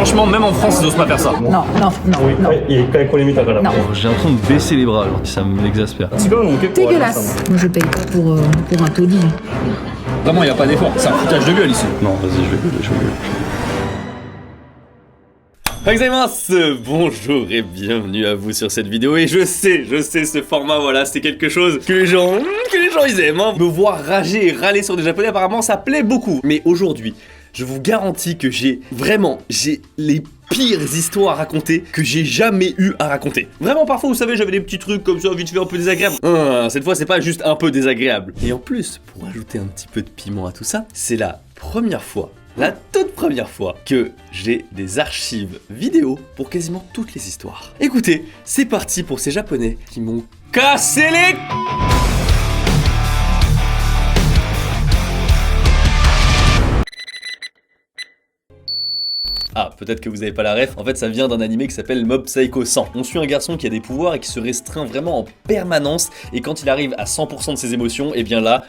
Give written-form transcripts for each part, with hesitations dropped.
Franchement, même en France, ils osent pas faire ça. Non. J'ai l'impression de baisser les bras, alors ça m'exaspère. Dégueulasse. Moi je paye pas pour un taudis. Vraiment, il n'y a pas d'effort. C'est un foutage de gueule ici. Non, vas-y, je vais gueuler. Bonjour et bienvenue à vous sur cette vidéo. Et je sais, ce format, voilà, c'est quelque chose que les gens ils aiment, hein. Me voir rager et râler sur des japonais, apparemment ça plaît beaucoup. Mais aujourd'hui, je vous garantis que j'ai les pires histoires à raconter que j'ai jamais eu à raconter. Vraiment, parfois, vous savez, j'avais des petits trucs comme ça, vite fait un peu désagréable. Cette fois, c'est pas juste un peu désagréable. Et en plus, pour ajouter un petit peu de piment à tout ça, c'est la toute première fois que j'ai des archives vidéo pour quasiment toutes les histoires. Écoutez, c'est parti pour ces japonais qui m'ont cassé les... Ah, peut-être que vous avez pas la ref, en fait ça vient d'un animé qui s'appelle Mob Psycho 100. On suit un garçon qui a des pouvoirs et qui se restreint vraiment en permanence, et quand il arrive à 100% de ses émotions, et bien là...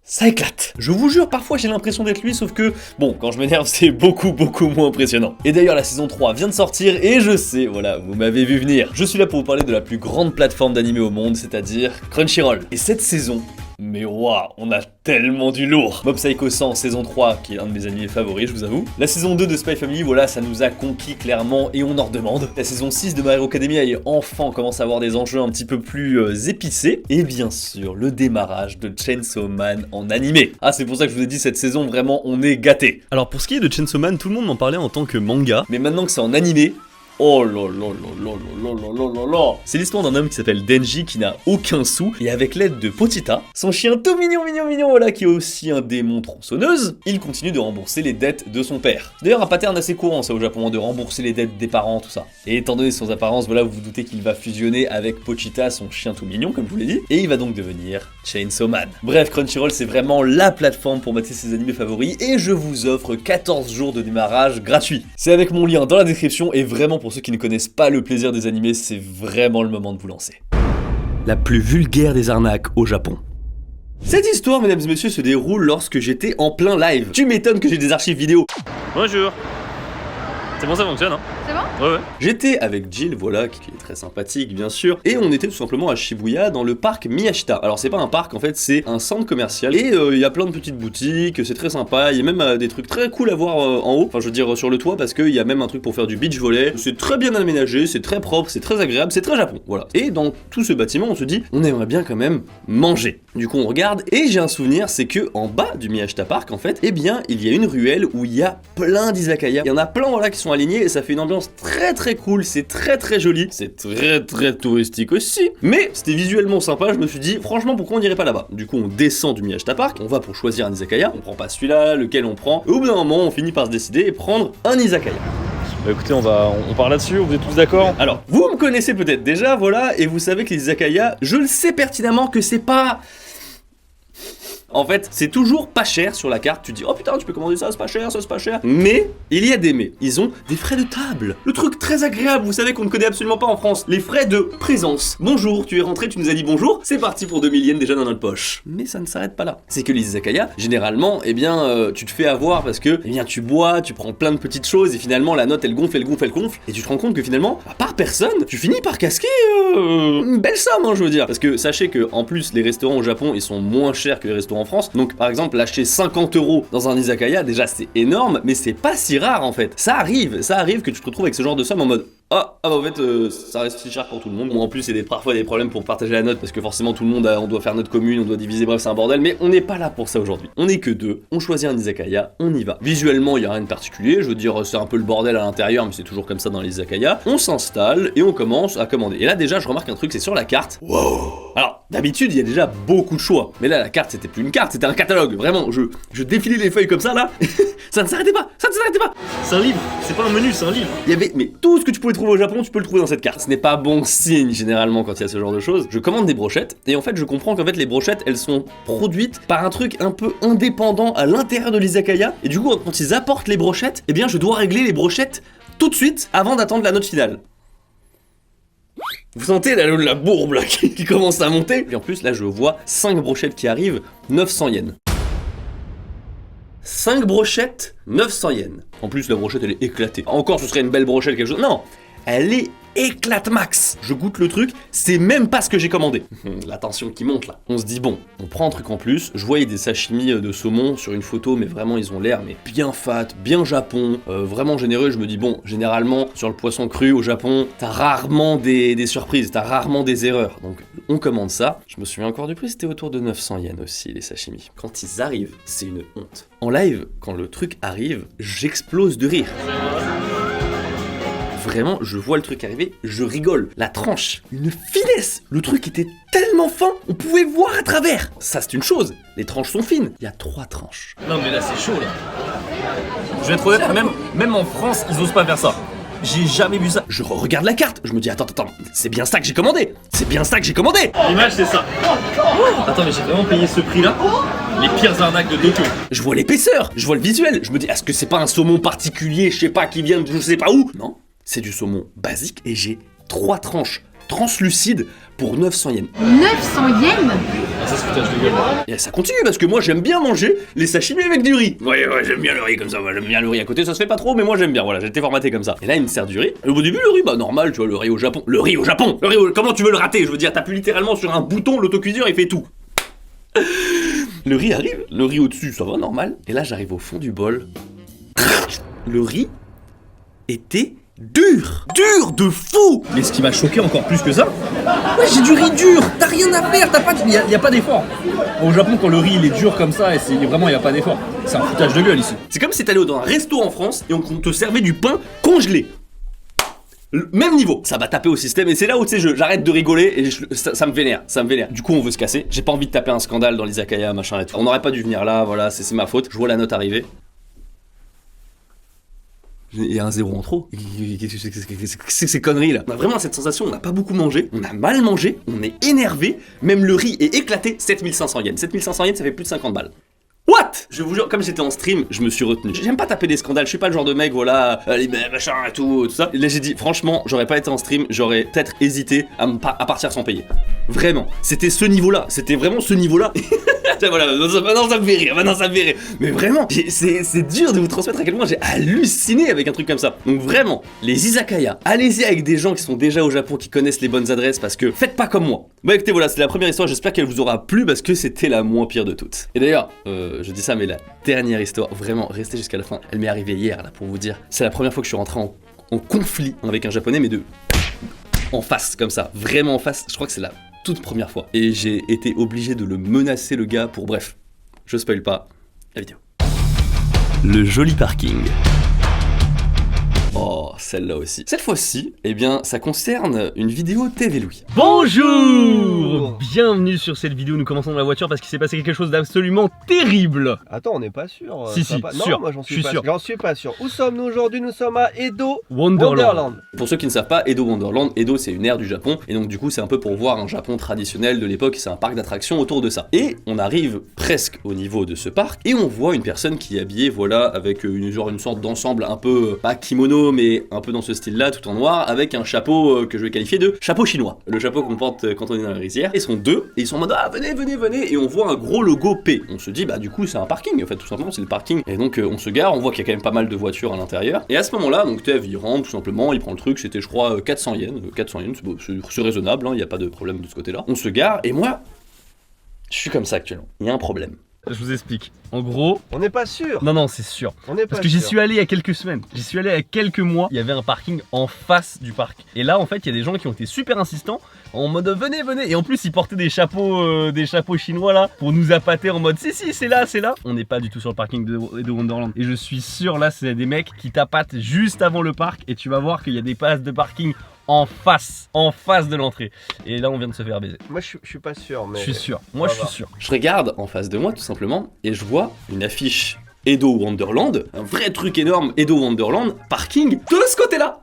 ça éclate. Je vous jure, parfois j'ai l'impression d'être lui, sauf que, bon, quand je m'énerve, c'est beaucoup moins impressionnant. Et d'ailleurs, la saison 3 vient de sortir, et je sais, voilà, vous m'avez vu venir. Je suis là pour vous parler de la plus grande plateforme d'animé au monde, c'est-à-dire Crunchyroll. Et cette saison... mais waouh, on a tellement du lourd. Mob Psycho 100 saison 3, qui est un de mes animés favoris, je vous avoue. La saison 2 de Spy Family, voilà, ça nous a conquis clairement et on en redemande. La saison 6 de My Hero Academia, et enfin on commence à avoir des enjeux un petit peu plus épicés. Et bien sûr, le démarrage de Chainsaw Man en animé. Ah, c'est pour ça que je vous ai dit, cette saison, vraiment, on est gâtés. Alors pour ce qui est de Chainsaw Man, tout le monde m'en parlait en tant que manga, mais maintenant que c'est en animé, oh là là là là là là là là là. C'est l'histoire d'un homme qui s'appelle Denji qui n'a aucun sou, et avec l'aide de Pochita, son chien tout mignon, voilà, qui est aussi un démon tronçonneuse, il continue de rembourser les dettes de son père. D'ailleurs un pattern assez courant ça au Japon, de rembourser les dettes des parents, tout ça. Et étant donné son apparence, voilà, vous vous doutez qu'il va fusionner avec Pochita, son chien tout mignon, comme je vous l'ai dit, et il va donc devenir Chainsaw Man. Bref, Crunchyroll c'est vraiment la plateforme pour mater ses animés favoris, et je vous offre 14 jours de démarrage gratuit. C'est avec mon lien dans la description, et vraiment pour ceux qui ne connaissent pas le plaisir des animés, c'est vraiment le moment de vous lancer. La plus vulgaire des arnaques au Japon. Cette histoire, mesdames et messieurs, se déroule lorsque j'étais en plein live. Tu m'étonnes que j'ai des archives vidéo. Bonjour. C'est bon, ça fonctionne, hein? C'est bon? Ouais. J'étais avec Jill, voilà, qui est très sympathique, bien sûr, et on était tout simplement à Shibuya, dans le parc Miyashita. Alors c'est pas un parc, en fait, c'est un centre commercial, et il y a plein de petites boutiques, c'est très sympa, il y a même des trucs très cool à voir en haut, enfin je veux dire sur le toit, parce qu'il y a même un truc pour faire du beach volley, c'est très bien aménagé, c'est très propre, c'est très agréable, c'est très Japon, voilà. Et dans tout ce bâtiment, on se dit, on aimerait bien quand même manger. Du coup on regarde, et j'ai un souvenir, c'est que en bas du Miyashita Park, en fait, eh bien, il y a une ruelle où il y a plein d'izakaya, il y en a plein, voilà, qui sont alignés, et ça fait une ambiance très cool, c'est très joli, c'est très touristique aussi, mais c'était visuellement sympa, je me suis dit, franchement, pourquoi on n'irait pas là-bas? Du coup, on descend du Miyashita Park, on va pour choisir un izakaya, on prend pas celui-là, lequel on prend, et au bout d'un moment, on finit par se décider et prendre un izakaya. Bah écoutez, on part là-dessus, vous êtes tous d'accord? Alors, vous me connaissez peut-être déjà, voilà, et vous savez que les izakaya, je le sais pertinemment que c'est pas... En fait, c'est toujours pas cher sur la carte, tu dis oh putain tu peux commander ça, c'est pas cher, mais il y a des mais, ils ont des frais de table. Le truc très agréable, vous savez qu'on ne connaît absolument pas en France, les frais de présence. Bonjour, tu es rentré, tu nous as dit bonjour, c'est parti pour 2000 yens déjà dans notre poche. Mais ça ne s'arrête pas là. C'est que les izakaya, généralement, eh bien, tu te fais avoir parce que, eh bien, tu bois, tu prends plein de petites choses et finalement la note elle gonfle, et tu te rends compte que finalement, par personne, tu finis par casquer une belle somme, hein, je veux dire. Parce que sachez que en plus les restaurants au Japon ils sont moins chers que les restaurants en France. Donc par exemple lâcher 50 € dans un izakaya, déjà c'est énorme, mais c'est pas si rare en fait. Ça arrive que tu te retrouves avec ce genre de somme en mode bah en fait ça reste si cher pour tout le monde. Bon en plus il y a parfois des problèmes pour partager la note parce que forcément tout le monde on doit faire notre commune, on doit diviser, bref c'est un bordel, mais on n'est pas là pour ça aujourd'hui. On est que deux, on choisit un izakaya, on y va. Visuellement il y a rien de particulier, je veux dire c'est un peu le bordel à l'intérieur mais c'est toujours comme ça dans les izakaya. On s'installe et on commence à commander. Et là déjà je remarque un truc, c'est sur la carte. Wow. Alors d'habitude il y a déjà beaucoup de choix, mais là la carte c'était plus une carte, c'était un catalogue. Vraiment je défilais les feuilles comme ça là. Ça ne s'arrêtait pas. C'est un livre, c'est pas un menu, c'est un livre. Il y avait, mais tout ce que tu pouvais trouver au Japon, tu peux le trouver dans cette carte. Ce n'est pas bon signe généralement quand il y a ce genre de choses. Je commande des brochettes, et en fait je comprends qu'en fait les brochettes elles sont produites par un truc un peu indépendant à l'intérieur de l'izakaya, et du coup quand ils apportent les brochettes, eh bien je dois régler les brochettes tout de suite avant d'attendre la note finale. Vous sentez la bourbe là qui commence à monter. Et en plus là je vois 5 brochettes qui arrivent, 900 yens. 5 brochettes, 900 yens. En plus, la brochette, elle est éclatée. Encore, ce serait une belle brochette, quelque chose. Non, elle est éclate max. Je goûte le truc, c'est même pas ce que j'ai commandé. La tension qui monte là. On se dit bon, on prend un truc en plus. Je voyais des sashimi de saumon sur une photo, mais vraiment ils ont l'air mais bien fat, bien Japon, vraiment généreux. Je me dis bon, généralement sur le poisson cru au Japon, t'as rarement des surprises, t'as rarement des erreurs. Donc on commande ça. Je me souviens encore du prix, c'était autour de 900 yens aussi les sashimi. Quand ils arrivent, c'est une honte. En live, quand le truc arrive, j'explose de rire. Vraiment, je vois le truc arriver, je rigole. La tranche, une finesse. Le truc était tellement fin, on pouvait voir à travers. Ça, c'est une chose. Les tranches sont fines. Il y a 3 tranches. Non mais là c'est chaud là. Je vais être honnête, même en France, ils osent pas faire ça. J'ai jamais vu ça. Je regarde la carte, je me dis attends, c'est bien ça que j'ai commandé. C'est bien ça que j'ai commandé. L'image c'est ça. Attends mais j'ai vraiment payé ce prix là. Les pires arnaques de Tokyo. Je vois l'épaisseur, je vois le visuel. Je me dis est-ce que c'est pas un saumon particulier, je sais pas, qui vient de je sais pas où. Non. C'est du saumon basique et j'ai 3 tranches translucides pour 900 yens. 900 yens? Ça se foutage de gueule. Et ça continue parce que moi j'aime bien manger les sashimi avec du riz. Ouais, j'aime bien le riz comme ça, j'aime bien le riz à côté, ça se fait pas trop mais moi j'aime bien, voilà, j'ai été formaté comme ça. Et là il me sert du riz. Et au début le riz, bah normal, tu vois, le riz au Japon. Comment tu veux le rater? Je veux dire, t'appuies littéralement sur un bouton, l'autocuiseur il fait tout. Le riz arrive, le riz au-dessus, ça va normal. Et là j'arrive au fond du bol. Le riz était dur de fou. Mais ce qui m'a choqué encore plus que ça, ouais, j'ai du riz dur, t'as rien à faire, y a pas d'effort. Au Japon quand le riz il est dur comme ça, et c'est vraiment y a pas d'effort. C'est un foutage de gueule ici. C'est comme si t'allais dans un resto en France et on te servait du pain congelé. Le même niveau, ça va taper au système et c'est là où tu sais j'arrête de rigoler et ça me vénère, Du coup on veut se casser, j'ai pas envie de taper un scandale dans l'izakaya machin et tout. On n'aurait pas dû venir là, voilà, c'est ma faute. Je vois la note arriver. Il y a un 0 en trop. Qu'est-ce que c'est ces conneries là? On a vraiment cette sensation, on n'a pas beaucoup mangé, on a mal mangé, on est énervé, même le riz est éclaté. 7500 yens. 7500 yens ça fait plus de 50 balles. What? Je vous jure, comme j'étais en stream, je me suis retenu. J'aime pas taper des scandales, je suis pas le genre de mec, voilà, les machins et tout ça. Et là j'ai dit, franchement, j'aurais pas été en stream, j'aurais peut-être hésité à partir sans payer. Vraiment, c'était ce niveau-là, c'était vraiment ce niveau-là. Voilà, maintenant ça me fait rire, Mais vraiment, c'est dur de vous transmettre à quel point j'ai halluciné avec un truc comme ça. Donc vraiment, les izakaya, allez-y avec des gens qui sont déjà au Japon, qui connaissent les bonnes adresses, parce que faites pas comme moi. Bon écoutez, voilà, c'était la première histoire, j'espère qu'elle vous aura plu, parce que c'était la moins pire de toutes. Et d'ailleurs, je dis ça, mais la dernière histoire, vraiment, restez jusqu'à la fin, elle m'est arrivée hier, là, pour vous dire. C'est la première fois que je suis rentré en conflit avec un japonais, mais en face, comme ça, vraiment en face. Je crois que c'est la toute première fois. Et j'ai été obligé de le menacer, le gars, pour bref, je spoil pas la vidéo. Le joli parking. Oh, celle-là aussi. Cette fois-ci, eh bien, ça concerne une vidéo TV Louis. Bonjour! Bienvenue sur cette vidéo, nous commençons dans la voiture parce qu'il s'est passé quelque chose d'absolument terrible. Attends, on n'est pas sûr. Si, sûr. Non, moi j'en suis suis pas sûr. J'en suis pas sûr. Où sommes-nous aujourd'hui? Nous sommes à Edo Wonderland. Pour ceux qui ne savent pas, Edo Wonderland, Edo c'est une aire du Japon, et donc du coup c'est un peu pour voir un Japon traditionnel de l'époque, c'est un parc d'attractions autour de ça. Et on arrive presque au niveau de ce parc, et on voit une personne qui est habillée, voilà, avec une sorte d'ensemble un peu, pas kimono, mais un peu dans ce style-là, tout en noir, avec un chapeau que je vais qualifier de chapeau chinois. Le chapeau qu'on porte quand on est dans la rizière. Et ils sont deux, et ils sont en mode, ah venez, et on voit un gros logo P. On se dit, bah du coup c'est un parking, en fait, tout simplement, c'est le parking. Et donc on se gare, on voit qu'il y a quand même pas mal de voitures à l'intérieur. Et à ce moment-là, donc Tev, il rentre tout simplement, il prend le truc, c'était je crois 400 yens. 400 yens, c'est raisonnable, il n'y a pas de problème de ce côté-là. On se gare, et moi, je suis comme ça actuellement. Il y a un problème. Je vous explique. En gros... On n'est pas sûr. Non, c'est sûr. On n'est pas Parce que j'y sûr. suis allé il y a quelques semaines. J'y suis allé il y a quelques mois. Il y avait un parking en face du parc. Et là, en fait, il y a des gens qui ont été super insistants. En mode venez. Et en plus, ils portaient des chapeaux chinois là. Pour nous appâter en mode si, c'est là. On n'est pas du tout sur le parking de Wonderland. Et je suis sûr, là, c'est des mecs qui t'appâtent juste avant le parc. Et tu vas voir qu'il y a des places de parking en face de l'entrée. Et là on vient de se faire baiser. Moi je suis pas sûr, mais... Je suis sûr, moi je suis sûr. Je regarde en face de moi tout simplement, et je vois une affiche Edo Wonderland, un vrai truc énorme, Edo Wonderland, parking, de ce côté-là.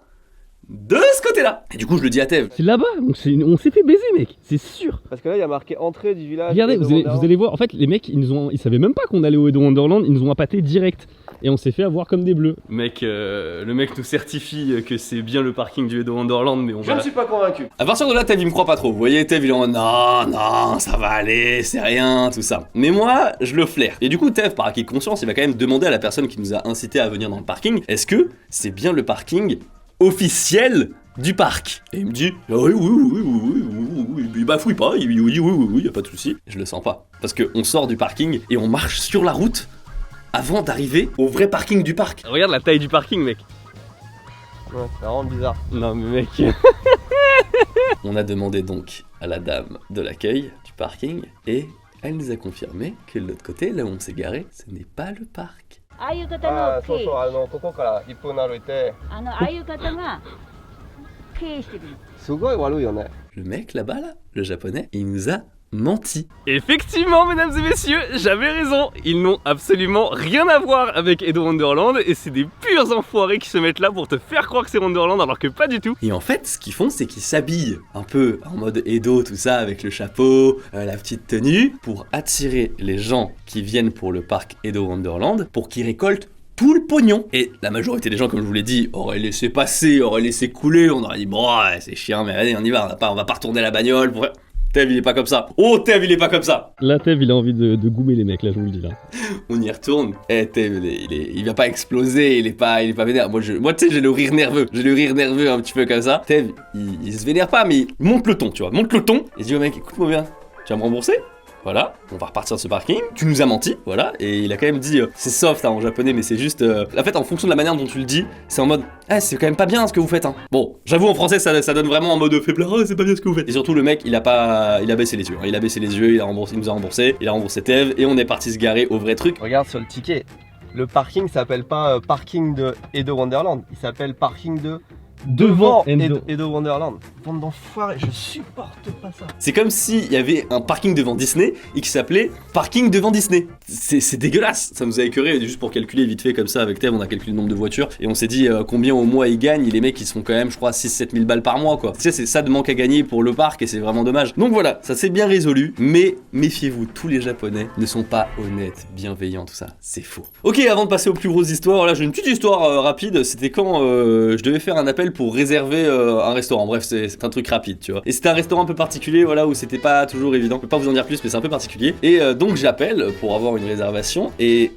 Et du coup je le dis à Tev. C'est là-bas, donc on s'est fait baiser mec, c'est sûr. Parce que là il y a marqué entrée du village. Regardez, Edo vous allez voir, en fait les mecs ils savaient même pas qu'on allait au Edo Wonderland, ils nous ont appâté direct. et on s'est fait avoir comme des bleus. Mec, le mec nous certifie que c'est bien le parking du Edo Wonderland, mais on Je va... ne suis pas convaincu. À partir de là, Tev il me croit pas trop. Vous voyez, Tev il est en mode non, ça va aller, c'est rien, tout ça. Mais moi, je le flaire. Et du coup, Tev, par acquis de conscience, il va quand même demander à la personne qui nous a incité à venir dans le parking, est-ce que c'est bien le parking officiel du parc? Et il me dit oui, il bafouille pas, il dit oui, y a pas de souci. Je le sens pas. Parce qu'on sort du parking et on marche sur la route avant d'arriver au vrai parking du parc. Regarde la taille du parking, mec. Ouais, c'est vraiment bizarre. Non mais mec... On a demandé donc à la dame de l'accueil du parking et elle nous a confirmé que de l'autre côté, là où on s'est garé, ce n'est pas le parc. ああいう方ああ、の経営そうそう、ここから1分歩いて、ああいう方が経営してる。すごい悪いよね。 Le mec là-bas, là, le japonais, il nous a menti. Effectivement, mesdames et messieurs, j'avais raison. Ils n'ont absolument rien à voir avec Edo Wonderland et c'est des purs enfoirés qui se mettent là pour te faire croire que c'est Wonderland alors que pas du tout. Et en fait, ce qu'ils font, c'est qu'ils s'habillent un peu en mode Edo, tout ça, avec le chapeau, la petite tenue, pour attirer les gens qui viennent pour le parc Edo Wonderland, pour qu'ils récoltent tout le pognon. Et la majorité des gens, comme je vous l'ai dit, auraient laissé passer, auraient laissé couler, on aurait dit, bon, ouais, c'est chiant, mais allez, on y va, on va pas retourner la bagnole pour... Tev, il est pas comme ça. Oh, Tev, il est pas comme ça. Là, Tev, il a envie de goumer les mecs, là, je vous le dis, là. On y retourne. Eh, Tev, il va pas exploser, il est pas vénère. Moi, tu sais, j'ai le rire nerveux. J'ai le rire nerveux un petit peu comme ça. Tev, il se vénère pas, mais il monte le ton, tu vois. Monte le ton. Et dit au mec, écoute-moi bien, tu vas me rembourser? Voilà, on va repartir de ce parking. Tu nous as menti, voilà. Et il a quand même dit, c'est soft hein, en japonais, mais c'est juste. En fait, en fonction de la manière dont tu le dis, c'est en mode, ah, c'est quand même pas bien ce que vous faites. Hein. Bon, j'avoue, en français, ça donne vraiment en mode faiblard, oh, c'est pas bien ce que vous faites. Et surtout, le mec, il a baissé les yeux. Hein. Il a baissé les yeux, il nous a remboursé, il a remboursé Tev, et on est parti se garer au vrai truc. Regarde sur le ticket. Le parking s'appelle pas parking de Edo Wonderland. Il s'appelle parking de devant Edo Wonderland. Bande d'enfoirés, je supporte pas ça. C'est comme s'il y avait un parking devant Disney et qui s'appelait parking devant Disney. C'est dégueulasse. Ça nous a écœuré, juste pour calculer vite fait comme ça avec Tev, on a calculé le nombre de voitures et on s'est dit combien au mois ils gagnent. Et les mecs ils se font quand même, je crois, 6-7 000 balles par mois quoi. Tu sais, c'est ça de manque à gagner pour le parc et c'est vraiment dommage. Donc voilà, ça s'est bien résolu, mais méfiez-vous, tous les Japonais ne sont pas honnêtes, bienveillants, tout ça. C'est faux. Ok, avant de passer aux plus grosses histoires, là j'ai une petite histoire rapide. C'était quand je devais faire un appel pour réserver un restaurant. Bref, c'est un truc rapide, tu vois. Et c'était un restaurant un peu particulier, voilà, où c'était pas toujours évident. Je peux pas vous en dire plus, mais c'est un peu particulier. Et donc j'appelle pour avoir une réservation et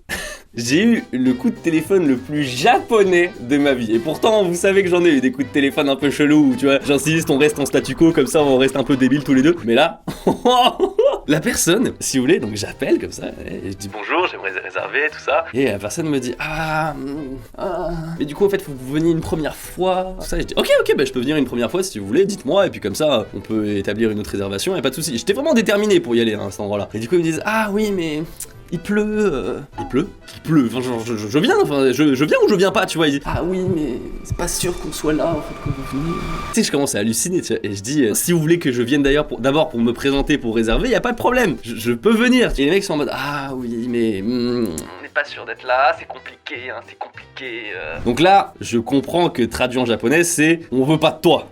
j'ai eu le coup de téléphone le plus japonais de ma vie. Et pourtant, vous savez que j'en ai eu des coups de téléphone un peu chelous, tu vois. J'insiste, on reste en statu quo, comme ça on reste un peu débiles tous les deux. Mais là, la personne, si vous voulez, donc j'appelle comme ça, et je dis bonjour, j'aimerais réserver, tout ça. Et la personne me dit mais du coup en fait faut que vous veniez une première fois. Tout ça, et je dis ok, bah je peux venir une première fois si vous voulez, dites-moi, et puis comme ça on peut établir une autre réservation, y a pas de souci. J'étais vraiment déterminé pour y aller à cet endroit-là. Et du coup ils me disent ah oui mais il pleut. Il pleut. Enfin, genre, je viens, enfin, je viens ou je viens pas, tu vois. Il dit, ah oui, mais c'est pas sûr qu'on soit là, en fait, quand vous venez. Tu sais, je commence à halluciner, tu vois, et je dis, si vous voulez que je vienne d'ailleurs, d'abord pour me présenter, pour réserver, y a pas de problème, je peux venir. Et les mecs sont en mode, ah oui, mais on n'est pas sûr d'être là, c'est compliqué, hein, c'est compliqué. Donc là, je comprends que traduit en japonais, c'est, on veut pas de toi.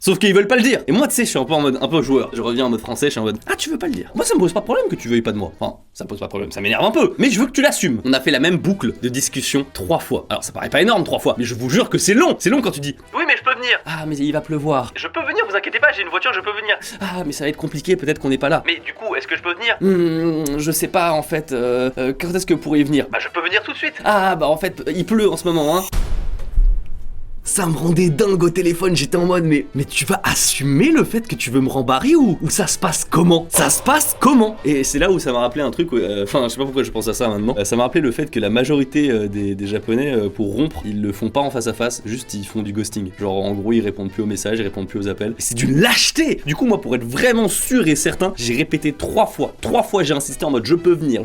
Sauf qu'ils veulent pas le dire. Et moi, tu sais, je suis un peu en mode un peu joueur. Je reviens en mode français, je suis en mode ah, tu veux pas le dire. Moi, ça me pose pas de problème que tu veuilles pas de moi. Enfin, ça me pose pas de problème, ça m'énerve un peu. Mais je veux que tu l'assumes. On a fait la même boucle de discussion 3 fois. Alors, ça paraît pas énorme 3 fois, mais je vous jure que c'est long. C'est long quand tu dis Oui, mais je peux venir. ah, mais il va pleuvoir. Je peux venir, vous inquiétez pas, j'ai une voiture, je peux venir. Ah, mais ça va être compliqué, peut-être qu'on n'est pas là. Mais du coup, est-ce que je peux venir? Je sais pas en fait. Quand est-ce que vous pourriez venir? Bah, je peux venir tout de suite. Ah, bah en fait, il pleut en ce moment, hein. Ça me rendait dingue au téléphone, j'étais en mode mais tu vas assumer le fait que tu veux me rembarrer ou ça se passe comment? Ça se passe comment? Et c'est là où ça m'a rappelé un truc, enfin je sais pas pourquoi je pense à ça maintenant, ça m'a rappelé le fait que la majorité des japonais pour rompre, ils le font pas en face à face, juste ils font du ghosting. Genre en gros ils répondent plus aux messages, ils répondent plus aux appels. Et c'est d'une lâcheté. Du coup moi pour être vraiment sûr et certain, j'ai répété 3 fois. 3 fois j'ai insisté en mode je peux venir,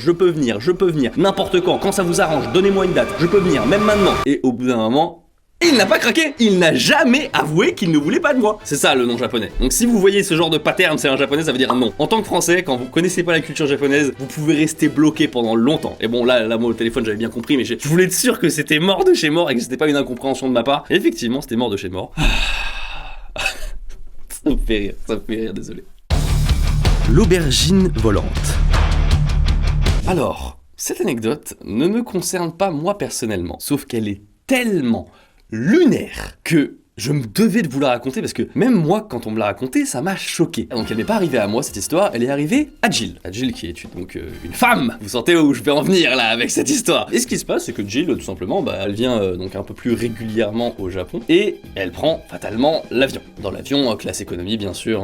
n'importe quand ça vous arrange, donnez-moi une date, je peux venir, même maintenant. Et au bout d'un moment, il n'a pas craqué, il n'a jamais avoué qu'il ne voulait pas de moi. C'est ça le nom japonais. Donc si vous voyez ce genre de pattern, c'est un japonais, ça veut dire non. En tant que français, quand vous connaissez pas la culture japonaise, vous pouvez rester bloqué pendant longtemps. Et bon là moi au téléphone j'avais bien compris, mais je voulais être sûr que c'était mort de chez mort et que c'était pas une incompréhension de ma part. Et effectivement c'était mort de chez mort. Ça me fait rire, désolé. L'aubergine volante. Alors, Cette anecdote ne me concerne pas moi personnellement, sauf qu'elle est tellement lunaire que je me devais de vous la raconter parce que même moi, quand on me l'a raconté, ça m'a choqué. Donc elle n'est pas arrivée à moi cette histoire, elle est arrivée à Jill. À Jill qui est donc une femme. Vous sentez où je vais en venir là avec cette histoire. Et ce qui se passe, c'est que Jill, tout simplement, elle vient donc un peu plus régulièrement au Japon et elle prend fatalement l'avion. Dans l'avion, classe économie bien sûr.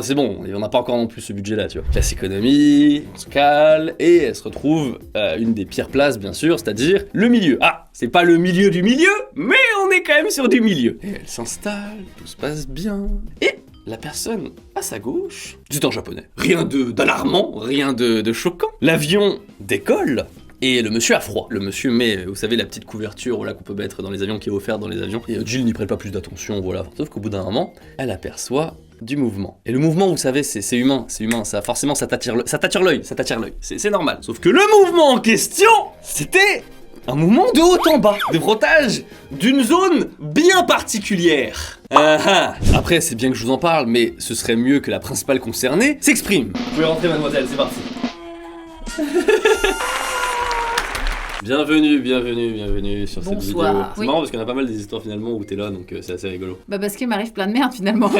C'est bon, on n'a pas encore non plus ce budget là, tu vois. Classe économie, on se cale et elle se retrouve à une des pires places bien sûr, c'est-à-dire le milieu. Ah, c'est pas le milieu du milieu, mais on est quand même sur du milieu. Et elle s'installe, tout se passe bien. Et la personne à sa gauche, c'est en japonais. Rien d'alarmant, rien de choquant. L'avion décolle. Et le monsieur a froid. Le monsieur met, vous savez, la petite couverture voilà, qu'on peut mettre dans les avions, qui est offerte dans les avions. Et Jill n'y prête pas plus d'attention, voilà. Sauf qu'au bout d'un moment, elle aperçoit du mouvement. Et le mouvement, vous savez, c'est humain, ça forcément ça t'attire l'œil, c'est normal. Sauf que le mouvement en question, c'était un mouvement de haut en bas, de frottage d'une zone bien particulière. Après, c'est bien que je vous en parle, mais ce serait mieux que la principale concernée s'exprime. Vous pouvez rentrer, mademoiselle, c'est parti. Bienvenue sur cette vidéo. C'est marrant parce qu'il y en a pas mal des histoires finalement où t'es là, donc c'est assez rigolo. Bah parce qu'il m'arrive plein de merde finalement.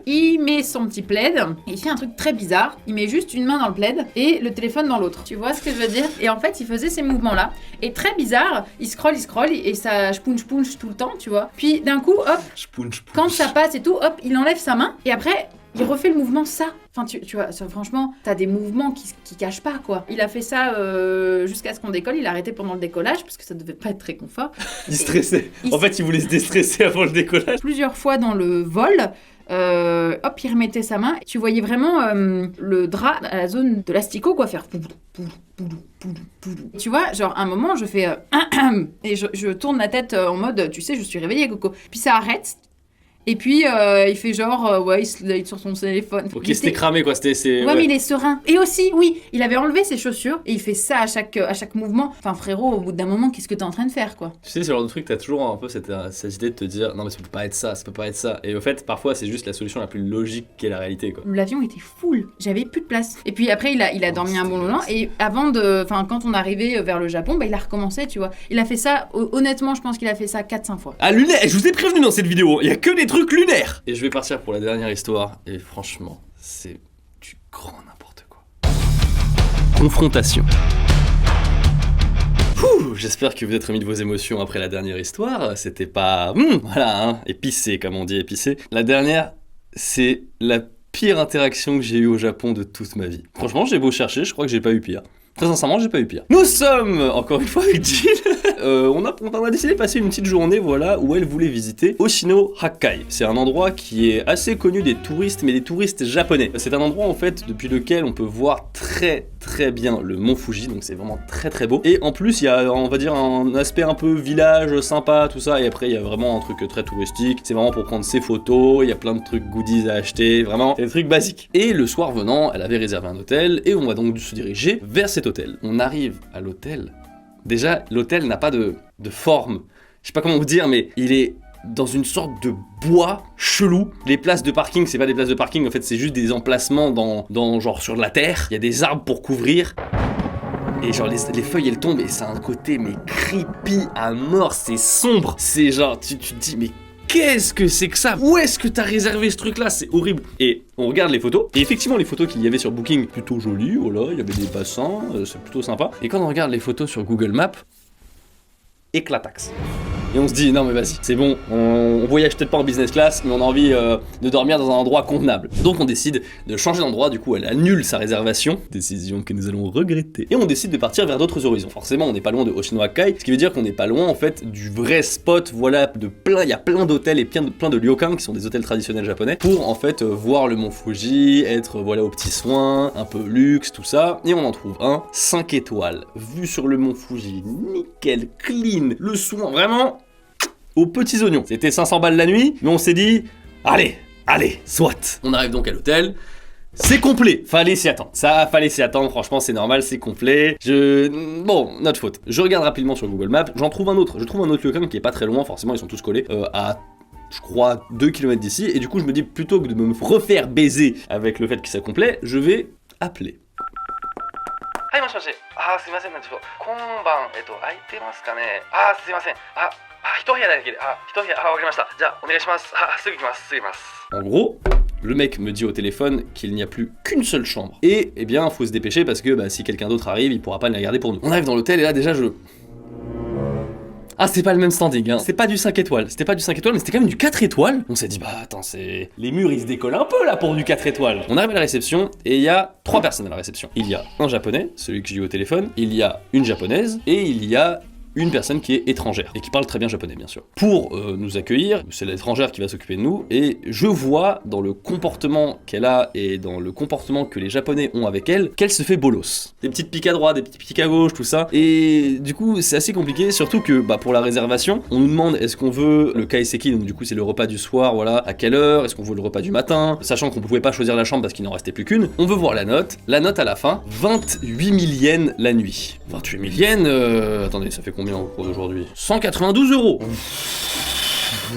Il met son petit plaid, il fait un truc très bizarre, il met juste une main dans le plaid et le téléphone dans l'autre. Tu vois ce que je veux dire? Et en fait il faisait ces mouvements là, et très bizarre, il scrolle et ça punch tout le temps, tu vois. Puis d'un coup, hop, quand ça passe et tout, hop, il enlève sa main et après... il refait le mouvement ça. Enfin, tu vois, franchement, t'as des mouvements qui cachent pas, quoi. Il a fait ça jusqu'à ce qu'on décolle. Il a arrêté pendant le décollage, parce que ça devait pas être très confort. Il stressait. En fait, il voulait se déstresser avant le décollage. Plusieurs fois dans le vol, hop, il remettait sa main. Tu voyais vraiment le drap à la zone de l'asticot, quoi, faire... Tu vois, genre, à un moment, je fais... et je tourne la tête en mode, tu sais, je suis réveillée, Coco. Puis ça arrête. Et puis, il fait genre, ouais, il slide sur son téléphone. Ok, c'était cramé, quoi. Ouais, mais il est serein. Et aussi, oui, il avait enlevé ses chaussures et il fait ça à chaque mouvement. Enfin, frérot, au bout d'un moment, qu'est-ce que t'es en train de faire, quoi? Tu sais, c'est le genre de truc, t'as toujours un peu cette idée de te dire, non, mais ça peut pas être ça. Et au fait, parfois, c'est juste la solution la plus logique qu'est la réalité, quoi. L'avion était full. J'avais plus de place. Et puis après, il a dormi un bon moment. Et quand on arrivait vers le Japon, il a recommencé, tu vois. Il a fait ça, honnêtement, je pense qu'il a fait ça 4-5 fois. Ah, lunaire! Je vous ai prévenu dans cette vidéo, il y a que des trucs lunaires! Et je vais partir pour la dernière histoire, et franchement, c'est du grand n'importe quoi. Confrontation. J'espère que vous êtes remis de vos émotions après la dernière histoire. C'était pas... épicé, comme on dit, épicé. La dernière, c'est la pire interaction que j'ai eue au Japon de toute ma vie. Franchement, j'ai beau chercher, je crois que j'ai pas eu pire. Très sincèrement, j'ai pas eu pire. Nous sommes, encore une fois, avec Jill. On a décidé de passer une petite journée, voilà, où elle voulait visiter Oshino Hakkai. C'est un endroit qui est assez connu des touristes, mais des touristes japonais. C'est un endroit, en fait, depuis lequel on peut voir très bien le mont Fuji, donc c'est vraiment très beau. Et en plus, il y a, on va dire, un aspect un peu village, sympa, tout ça, et après, il y a vraiment un truc très touristique. C'est vraiment pour prendre ses photos, il y a plein de trucs goodies à acheter, vraiment, c'est des trucs basiques. Et le soir venant, elle avait réservé un hôtel, et on va donc se diriger vers cet hôtel. On arrive à l'hôtel. Déjà, l'hôtel n'a pas de forme. Je sais pas comment vous dire, mais il est dans une sorte de bois chelou. Les places de parking, c'est pas des places de parking, en fait, c'est juste des emplacements dans genre sur de la terre. Il y a des arbres pour couvrir. Et genre les feuilles elles tombent et c'est un côté mais creepy à mort, c'est sombre. C'est genre, tu te dis mais qu'est-ce que c'est que ça? Où est-ce que t'as réservé ce truc-là? C'est horrible. Et on regarde les photos, et effectivement les photos qu'il y avait sur Booking, plutôt jolies, voilà, il y avait des bassins, c'est plutôt sympa. Et quand on regarde les photos sur Google Maps, éclataxe. Et on se dit, non mais vas-y, c'est bon, on voyage peut-être pas en business class, mais on a envie de dormir dans un endroit convenable. Donc on décide de changer d'endroit, du coup elle annule sa réservation, décision que nous allons regretter. Et on décide de partir vers d'autres horizons. Forcément on n'est pas loin de Oshino Hakkai, ce qui veut dire qu'on n'est pas loin en fait du vrai spot, voilà, il y a plein d'hôtels et plein de ryokan qui sont des hôtels traditionnels japonais, pour en fait voir le mont Fuji, être voilà aux petits soins, un peu luxe, tout ça. Et on en trouve un, 5 étoiles, vue sur le mont Fuji, nickel, clean, le soin, vraiment... aux petits oignons. C'était 500 balles la nuit, mais on s'est dit, allez, soit. On arrive donc à l'hôtel, c'est complet, fallait s'y attendre, franchement c'est normal, c'est complet. Bon, notre faute. Je regarde rapidement sur Google Maps, je trouve un autre ryokan qui est pas très loin, forcément ils sont tous collés, à... je crois 2 km d'ici, et du coup je me dis, plutôt que de me refaire baiser avec le fait que c'est complet, je vais appeler. しもし。あ、すいません、ちょっと今晩空いてますかね。あ、すいません。一部屋だけで。一部屋。わかりました。じゃあお願いします。すぐ行きます。すぐ行きます。En gros, le mec me dit au téléphone qu'il n'y a plus qu'une seule chambre. Et, eh bien, faut se dépêcher parce que si quelqu'un d'autre arrive, il pourra pas la garder pour nous. On arrive dans l'hôtel et là, déjà, Ah, c'est pas le même standing, hein. C'est pas du 5 étoiles. C'était pas du 5 étoiles, mais c'était quand même du 4 étoiles. On s'est dit, bah attends, c'est. Les murs ils se décollent un peu là pour du 4 étoiles. On arrive à la réception et il y a 3 personnes à la réception. Il y a un japonais, celui que j'ai eu au téléphone, il y a une japonaise et il y a une personne qui est étrangère et qui parle très bien japonais bien sûr. Pour nous accueillir, c'est l'étrangère qui va s'occuper de nous et je vois dans le comportement qu'elle a et dans le comportement que les japonais ont avec elle qu'elle se fait bolos. Des petites piques à droite, des petites piques à gauche, tout ça. Et du coup c'est assez compliqué, surtout que pour la réservation, on nous demande est-ce qu'on veut le kaiseki, donc du coup c'est le repas du soir, voilà, à quelle heure, est-ce qu'on veut le repas du matin, sachant qu'on pouvait pas choisir la chambre parce qu'il n'en restait plus qu'une. On veut voir la note à la fin, 28 000 yens la nuit. 28 000 yens, attendez, ça fait combien au cours d'aujourd'hui? 192 €.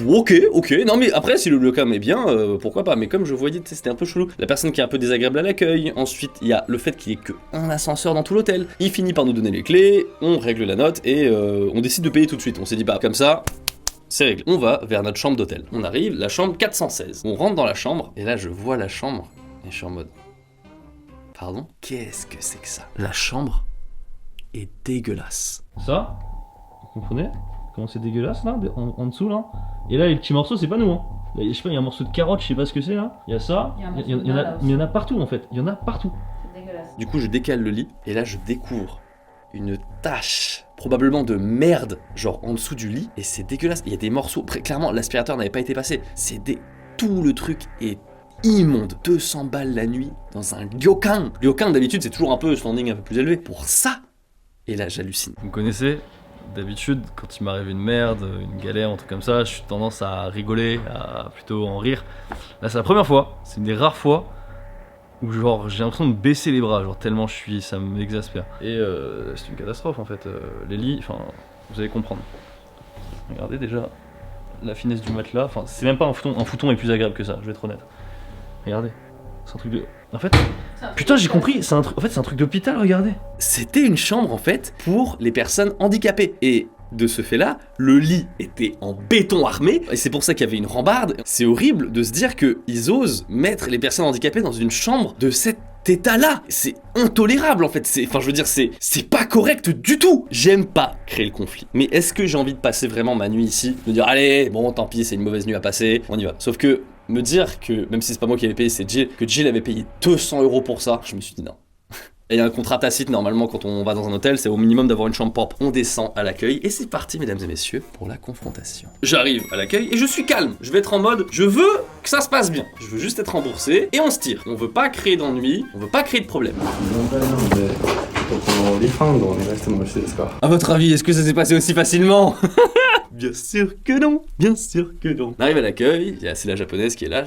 Ok, non mais après si le locam est bien, pourquoi pas, mais comme je voyais, c'était un peu chelou. La personne qui est un peu désagréable à l'accueil, ensuite il y a le fait qu'il n'y ait qu'un ascenseur dans tout l'hôtel. Il finit par nous donner les clés, on règle la note et on décide de payer tout de suite. On s'est dit bah comme ça, c'est réglé. On va vers notre chambre d'hôtel. On arrive, la chambre 416. On rentre dans la chambre et là je vois la chambre et je suis en mode... Pardon? Qu'est-ce que c'est que ça? La chambre est dégueulasse. Ça, vous comprenez comment c'est dégueulasse là, en dessous là. Et là les petits morceaux c'est pas nous hein. Là, je sais pas, il y a un morceau de carotte, je sais pas ce que c'est là. Il y a ça, il y en a partout en fait. Il y en a partout. C'est dégueulasse. Du coup je décale le lit et là je découvre une tache probablement de merde genre en dessous du lit et c'est dégueulasse. Il y a des morceaux, clairement l'aspirateur n'avait pas été passé. Tout le truc est immonde. 200 balles la nuit dans un ryokan. Ryokan d'habitude c'est toujours un peu standing un peu plus élevé. Pour ça, et là j'hallucine. Vous me connaissez, d'habitude quand il m'arrive une merde, une galère, un truc comme ça, je suis tendance à rigoler, à plutôt en rire. Là c'est la première fois, c'est une des rares fois où genre j'ai l'impression de baisser les bras, genre tellement ça m'exaspère. Et c'est une catastrophe en fait, les lits, enfin vous allez comprendre. Regardez déjà la finesse du matelas, enfin c'est même pas un futon est plus agréable que ça, je vais être honnête. Regardez, c'est un truc de... En fait, putain j'ai compris, en fait c'est un truc d'hôpital, regardez. C'était une chambre en fait pour les personnes handicapées. Et de ce fait-là, le lit était en béton armé, et c'est pour ça qu'il y avait une rambarde. C'est horrible de se dire qu'ils osent mettre les personnes handicapées dans une chambre de cet état-là. C'est intolérable en fait, enfin je veux dire, c'est pas correct du tout. J'aime pas créer le conflit. Mais est-ce que j'ai envie de passer vraiment ma nuit ici? De dire allez, bon tant pis, c'est une mauvaise nuit à passer, on y va. Sauf que me dire que, même si c'est pas moi qui avais payé, c'est Jill, que Jill avait payé 200 € pour ça, je me suis dit non. Et il y a un contrat tacite normalement quand on va dans un hôtel, c'est au minimum d'avoir une chambre propre. On descend à l'accueil et c'est parti mesdames et messieurs pour la confrontation. J'arrive à l'accueil et je suis calme. Je vais être en mode, je veux que ça se passe bien. Je veux juste être remboursé et on se tire. On veut pas créer d'ennui, on veut pas créer de problème. À votre avis, est-ce que ça s'est passé aussi facilement? Bien sûr que non, bien sûr que non. On arrive à l'accueil, c'est la japonaise qui est là,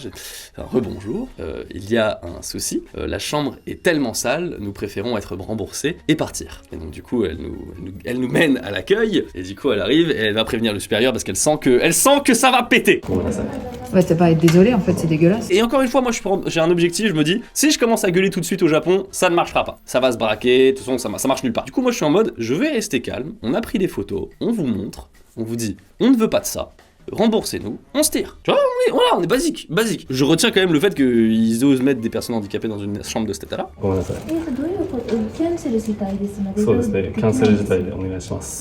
rebonjour, il y a un souci, la chambre est tellement sale, nous préférons être remboursés et partir. Et donc du coup, elle nous mène à l'accueil, et du coup elle arrive et elle va prévenir le supérieur parce qu'elle sent que ça va péter. Ouais, t'as pas à être désolé, en fait, c'est dégueulasse. Et encore une fois, moi j'ai un objectif, je me dis, si je commence à gueuler tout de suite au Japon, ça ne marchera pas. Ça va se braquer, de toute façon ça marche nulle part. Du coup moi je suis en mode, je vais rester calme, on a pris des photos, on vous montre, on vous dit, on ne veut pas de ça, remboursez-nous, on se tire. Tu vois, on est basique. Je retiens quand même le fait qu'ils osent mettre des personnes handicapées dans une chambre de cet état-là.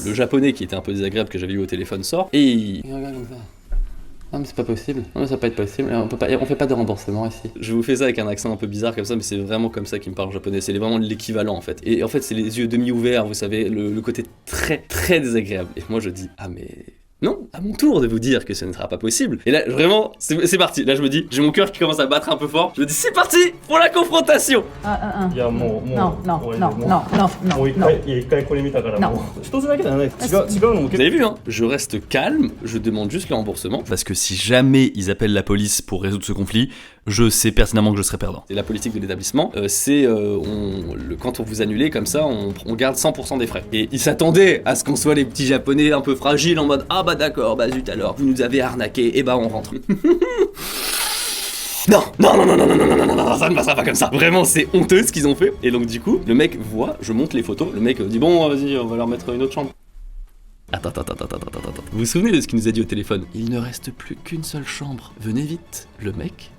Le japonais qui était un peu désagréable que j'avais eu au téléphone sort, et il regarde comme ça. Non mais c'est pas possible, non mais ça peut pas être possible, on fait pas de remboursement ici. Je vous fais ça avec un accent un peu bizarre comme ça, mais c'est vraiment comme ça qu'il me parle en japonais, c'est vraiment l'équivalent en fait. Et en fait c'est les yeux demi-ouverts, vous savez, le côté très très désagréable. Et moi je dis, ah mais... Non, à mon tour de vous dire que ce ne sera pas possible. Et là, vraiment, c'est parti. Là, je me dis, j'ai mon cœur qui commence à battre un peu fort. Je me dis, c'est parti pour la confrontation. Vous avez vu, hein? Je reste calme, je demande juste le remboursement. Parce que si jamais ils appellent la police pour résoudre ce conflit, je sais pertinemment que je serai perdant. Et la politique de l'établissement, quand on vous annule comme ça, on garde 100% des frais. Et ils s'attendaient à ce qu'on soit les petits japonais un peu fragiles en mode ah bah d'accord, bah zut alors, vous nous avez arnaqué, et bah on rentre. non, ça ne passera pas comme ça. Vraiment, c'est honteux ce qu'ils ont fait. Et donc du coup, le mec voit, je monte les photos, le mec dit bon, vas-y, on va leur mettre une autre chambre. Attends. Vous vous souvenez de ce qu'il nous a dit au téléphone? Il ne reste plus qu'une seule chambre. Venez vite. Le mec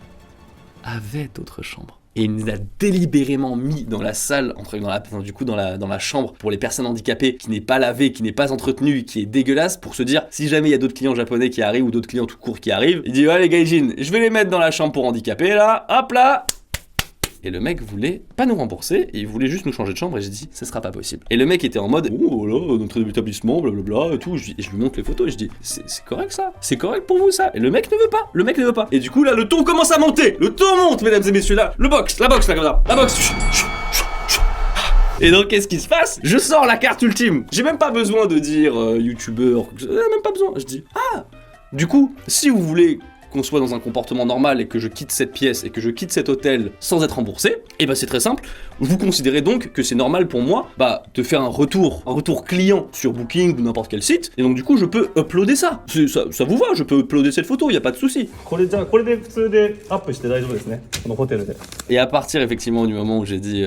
avait d'autres chambres. Et il nous a délibérément mis dans la salle, dans la chambre pour les personnes handicapées, qui n'est pas lavée, qui n'est pas entretenue, qui est dégueulasse, pour se dire, si jamais il y a d'autres clients japonais qui arrivent, ou d'autres clients tout court qui arrivent, il dit, ouais les gaijin, je vais les mettre dans la chambre pour handicapés, là, hop là. Et le mec voulait pas nous rembourser, et il voulait juste nous changer de chambre, et j'ai dit, ce sera pas possible. Et le mec était en mode, oh là, notre établissement, blablabla, et tout, et je lui montre les photos, et je dis, c'est correct ça? C'est correct pour vous ça? Et le mec ne veut pas, Et du coup là, le ton commence à monter, le ton monte, mesdames et messieurs, là, la box, là, comme ça, la box. Et donc qu'est-ce qui se passe? Je sors la carte ultime. J'ai même pas besoin de dire youtubeur, même pas besoin. Je dis, du coup, si vous voulez qu'on soit dans un comportement normal et que je quitte cette pièce et que je quitte cet hôtel sans être remboursé, et bah c'est très simple, vous considérez donc que c'est normal pour moi de faire un retour client sur Booking ou n'importe quel site, et donc du coup je peux uploader ça. Ça vous va, je peux uploader cette photo, y a pas de souci. Et à partir effectivement du moment où j'ai dit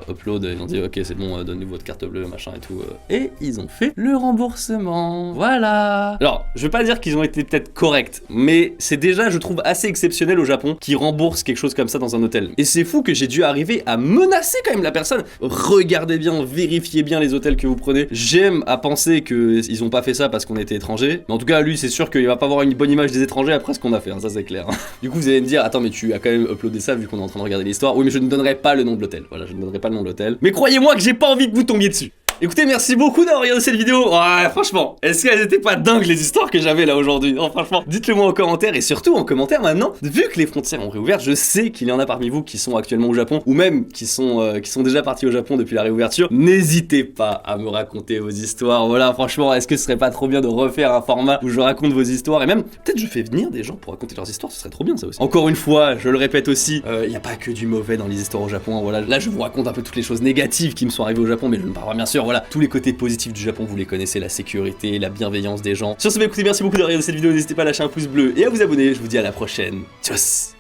upload, ils ont dit ok c'est bon, donnez-nous votre carte bleue, machin et tout, et ils ont fait le remboursement, voilà. Alors, je veux pas dire qu'ils ont été peut-être corrects, mais c'est déjà, je trouve, assez exceptionnel au Japon qu'ils remboursent quelque chose comme ça dans un hôtel. Et c'est fou que j'ai dû arriver à menacer quand même la personne. Regardez bien, vérifiez bien les hôtels que vous prenez. J'aime à penser qu'ils ont pas fait ça parce qu'on était étrangers. Mais en tout cas, lui, c'est sûr qu'il va pas avoir une bonne image des étrangers après ce qu'on a fait, hein, ça c'est clair. Du coup, vous allez me dire, attends, mais tu as quand même uploadé ça vu qu'on est en train de regarder l'histoire. Oui, mais je ne donnerai pas le nom de l'hôtel. Voilà, je ne donnerai pas le nom de l'hôtel. Mais croyez-moi que j'ai pas envie que vous tombiez dessus. Écoutez, merci beaucoup d'avoir regardé cette vidéo. Ouais, franchement, est-ce qu'elles étaient pas dingues les histoires que j'avais là aujourd'hui? Non, franchement, dites-le moi en commentaire, et surtout en commentaire maintenant, vu que les frontières ont réouvert, je sais qu'il y en a parmi vous qui sont actuellement au Japon, ou même qui sont déjà partis au Japon depuis la réouverture. N'hésitez pas à me raconter vos histoires. Voilà, franchement, est-ce que ce serait pas trop bien de refaire un format où je raconte vos histoires, et même, peut-être je fais venir des gens pour raconter leurs histoires, ce serait trop bien ça aussi. Encore une fois, je le répète aussi, il n'y a pas que du mauvais dans les histoires au Japon, voilà. Là, je vous raconte un peu toutes les choses négatives qui me sont arrivées au Japon, mais je ne parle pas bien sûr, voilà, tous les côtés positifs du Japon, vous les connaissez, la sécurité, la bienveillance des gens. Sur ce, écoutez, merci beaucoup de regarder cette vidéo, n'hésitez pas à lâcher un pouce bleu et à vous abonner, je vous dis à la prochaine. Tchuss.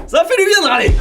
Ça m'a fait du bien de râler.